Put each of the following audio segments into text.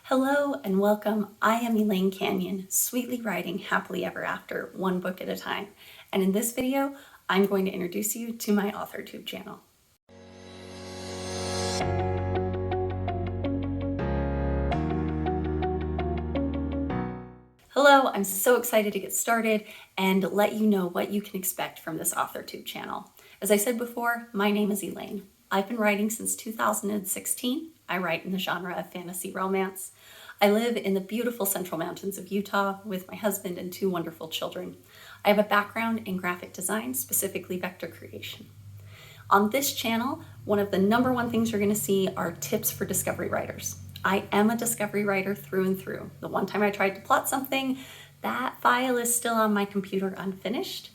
Hello and welcome. I am Elaine Canyon, sweetly writing happily ever after, one book at a time. And in this video, I'm going to introduce you to my Authortube channel. Hello, I'm so excited to get started and let you know what you can expect from this Authortube channel. As I said before, my name is Elaine. I've been writing since 2016. I write in the genre of fantasy romance. I live in the beautiful Central Mountains of Utah with my husband and two wonderful children. I have a background in graphic design, specifically vector creation. On this channel, one of the number one things you're going to see are tips for discovery writers. I am a discovery writer through and through. The one time I tried to plot something, that file is still on my computer unfinished,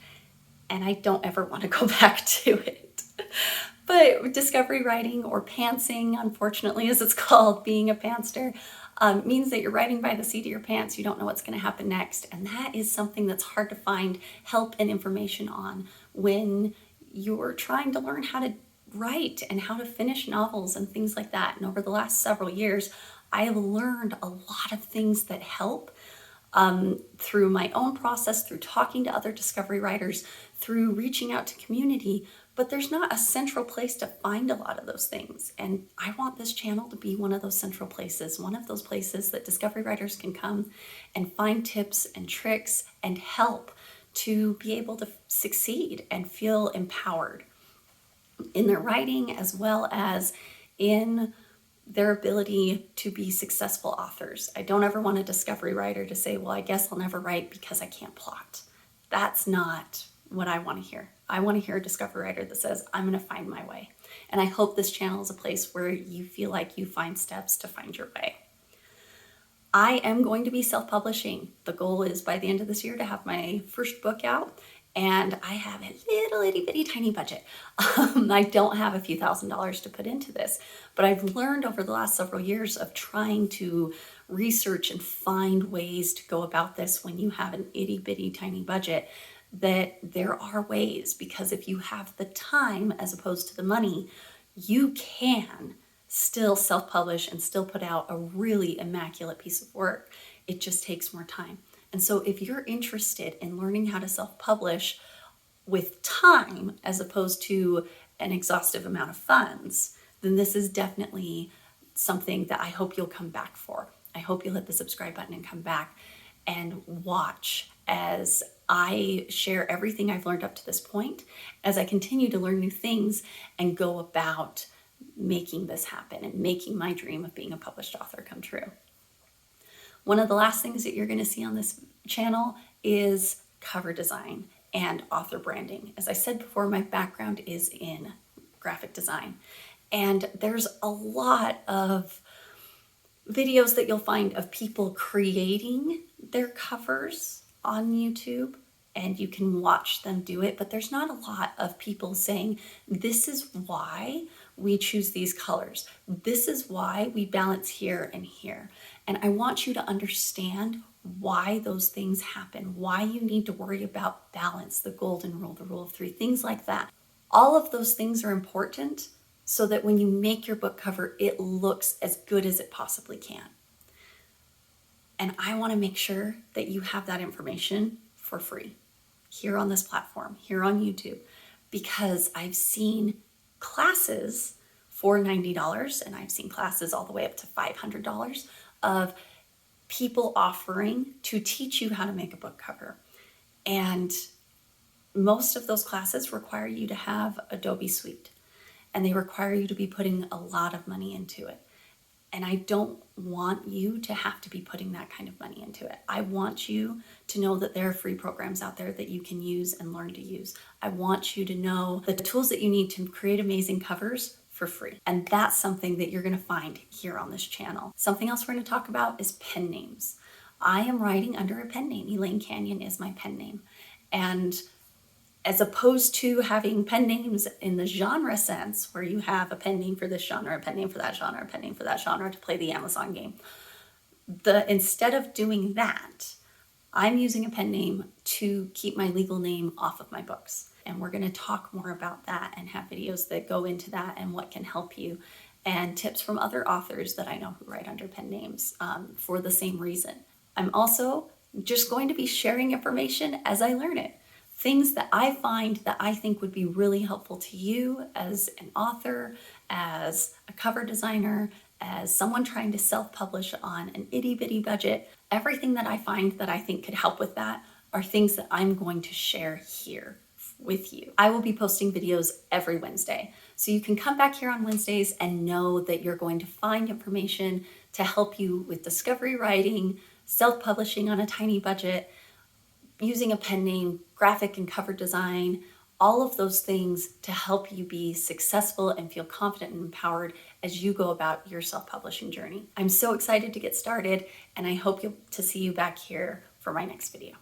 and I don't ever want to go back to it. But discovery writing, or pantsing, unfortunately, as it's called, being a pantster, means that you're writing by the seat of your pants. You don't know what's going to happen next. And that is something that's hard to find help and information on when you're trying to learn how to write and how to finish novels and things like that. And over the last several years, I have learned a lot of things that help through my own process, through talking to other discovery writers, through reaching out to community. But there's not a central place to find a lot of those things. And I want this channel to be one of those central places, one of those places that discovery writers can come and find tips and tricks and help to be able to succeed and feel empowered in their writing, as well as in their ability to be successful authors. I don't ever want a discovery writer to say, well, I guess I'll never write because I can't plot. That's not what I want to hear. I want to hear a discovery writer that says, I'm going to find my way. And I hope this channel is a place where you feel like you find steps to find your way. I am going to be self-publishing. The goal is by the end of this year to have my first book out, and I have a little itty bitty tiny budget. I don't have a few $1,000s to put into this, but I've learned over the last several years of trying to research and find ways to go about this when you have an itty bitty tiny budget, that there are ways, because if you have the time as opposed to the money, you can still self-publish and still put out a really immaculate piece of work. It just takes more time. And so if you're interested in learning how to self-publish with time as opposed to an exhaustive amount of funds, then this is definitely something that I hope you'll come back for. I hope you'll hit the subscribe button and come back and watch as I share everything I've learned up to this point, as I continue to learn new things and go about making this happen and making my dream of being a published author come true. One of the last things that you're going to see on this channel is cover design and author branding. As I said before, my background is in graphic design, and there's a lot of videos that you'll find of people creating their covers on YouTube, and you can watch them do it, but there's not a lot of people saying, this is why we choose these colors. This is why we balance here and here. And I want you to understand why those things happen, why you need to worry about balance, the golden rule, the rule of three, things like that. All of those things are important so that when you make your book cover, it looks as good as it possibly can. And I want to make sure that you have that information for free here on this platform, here on YouTube, because I've seen classes for $90, and I've seen classes all the way up to $500 of people offering to teach you how to make a book cover. And most of those classes require you to have Adobe Suite, and they require you to be putting a lot of money into it. And I don't want you to have to be putting that kind of money into it. I want you to know that there are free programs out there that you can use and learn to use. I want you to know the tools that you need to create amazing covers for free. And that's something that you're going to find here on this channel. Something else we're going to talk about is pen names. I am writing under a pen name. Elaine Canyon is my pen name. And as opposed to having pen names in the genre sense, where you have a pen name for this genre, a pen name for that genre, a pen name for that genre to play the Amazon game, instead of doing that, I'm using a pen name to keep my legal name off of my books. And we're going to talk more about that and have videos that go into that and what can help you and tips from other authors that I know who write under pen names for the same reason. I'm also just going to be sharing information as I learn it. Things that I find that I think would be really helpful to you as an author, as a cover designer, as someone trying to self-publish on an itty-bitty budget. Everything that I find that I think could help with that are things that I'm going to share here with you. I will be posting videos every Wednesday, so you can come back here on Wednesdays and know that you're going to find information to help you with discovery writing, self-publishing on a tiny budget, using a pen name, graphic and cover design, all of those things to help you be successful and feel confident and empowered as you go about your self-publishing journey. I'm so excited to get started, and I hope to see you back here for my next video.